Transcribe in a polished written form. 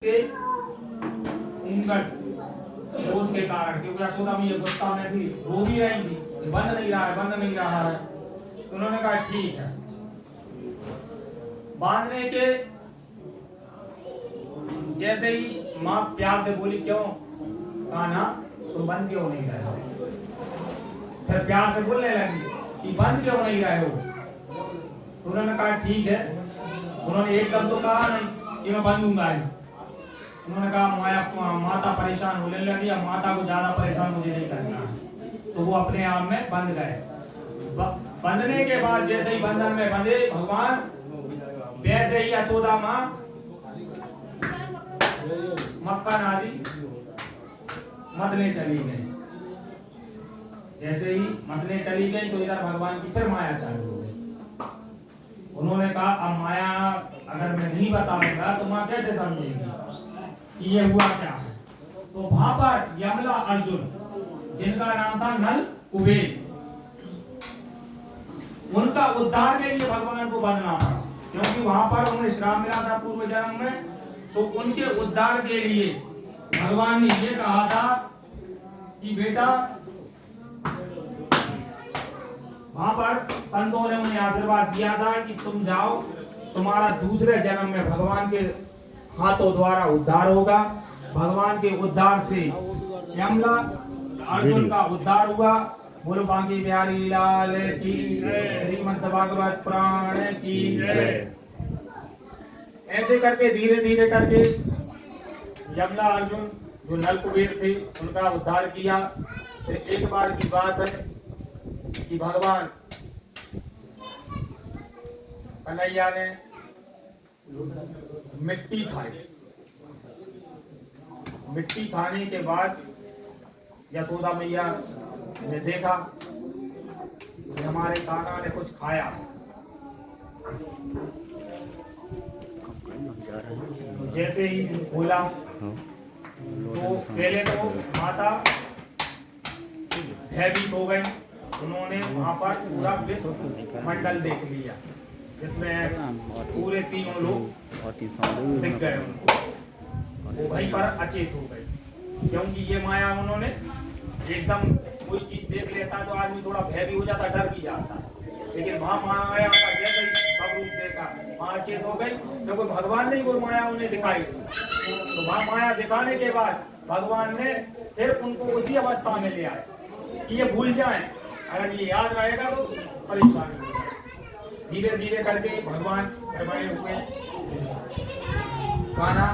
के उंगट क्रोध के कारण, क्योंकि यशोदा में ये गुस्सा में थी, रो भी रही थी, बंद नहीं रहा है, बंद नहीं रहा है। तो उन्होंने कहा ठीक है। बांधने के जैसे ही माँ प्यार से बोली, क्यों? कहा ना तुम बंद क्यों नहीं रहे हो? फिर प्यार से बोलने लगी कि बंद क्यों नहीं रहे हो? तो उन्होंने कहा ठीक है। उन्होंने एकदम तो कहा नहीं कि मैं बंधूंगा ही। उन्होंने कहा माता परेशान होने लगी, अब माता को ज्यादा परेशान मुझे नहीं करना है। तो वो अपने आप में बंध गए। बंधने के बाद जैसे ही बंधन में बंधे भगवान, वैसे ही यशोदा माँ मक्खन आदि मथने चली गई। जैसे ही मथने चली गई तो इधर भगवान की फिर माया चालू हो गई। उन्होंने कहा अब माया अगर मैं नहीं बताऊंगा तो माँ कैसे समझेगी कि ये हुआ क्या है? तो वहां पर यमला अर्जुन, जिनका नाम था नल कुबेर, उनका उद्धार के लिए भगवान को बंधना पड़ा, क्योंकि वहां पर उन्हें श्राप मिला था पूर्व जन्म में। तो उनके उद्धार के लिए भगवान ने ये कहा था कि बेटा, वहां पर संतों ने उन्हें आशीर्वाद दिया था कि तुम जाओ, तुम्हारा दूसरे जन्म में भगवान के हाथों द्वारा उद्धार होगा। भगवान के उद्धार से यमला अर्जुन का उद्धार हुआ। बोलो बांकी बिहारी लाल की जय, श्रीमद् भागवत पुराण की जय। ऐसे करके धीरे धीरे करके यमला अर्जुन जो नल कुबेर थे उनका उद्धार किया। फिर एक बार की बात है कि भगवान कन्हैया ने मिट्टी खाई। मिट्टी खाने के बाद यशोदा मैया ने देखा कि हमारे कान्हा ने कुछ खाया। तो जैसे ही बोला तो पहले तो माता भयभीत हो गई। उन्होंने वहां पर पूरा विश्व मंडल देख लिया, जिसमें पूरे तीनों लोग दिख गए उनको। वो वहीं पर अचेत हो गए, क्योंकि ये माया उन्होंने एकदम कोई चीज देख लेता तो आदमी थोड़ा भय भी हो जाता, डर भी जाता, लेकिन वहां माया का जैसे ही सब रूप देखा वहां अचेत हो गई, क्योंकि भगवान ने वो माया उन्हें दिखाई। तो वहां माया दिखाने के बाद भगवान ने फिर उनको उसी अवस्था में ले आए कि ये भूल जाए, अगर ये याद रहेगा तो परेशानी हो जाए। धीरे धीरे करके भगवान करवाए हुए कान्हा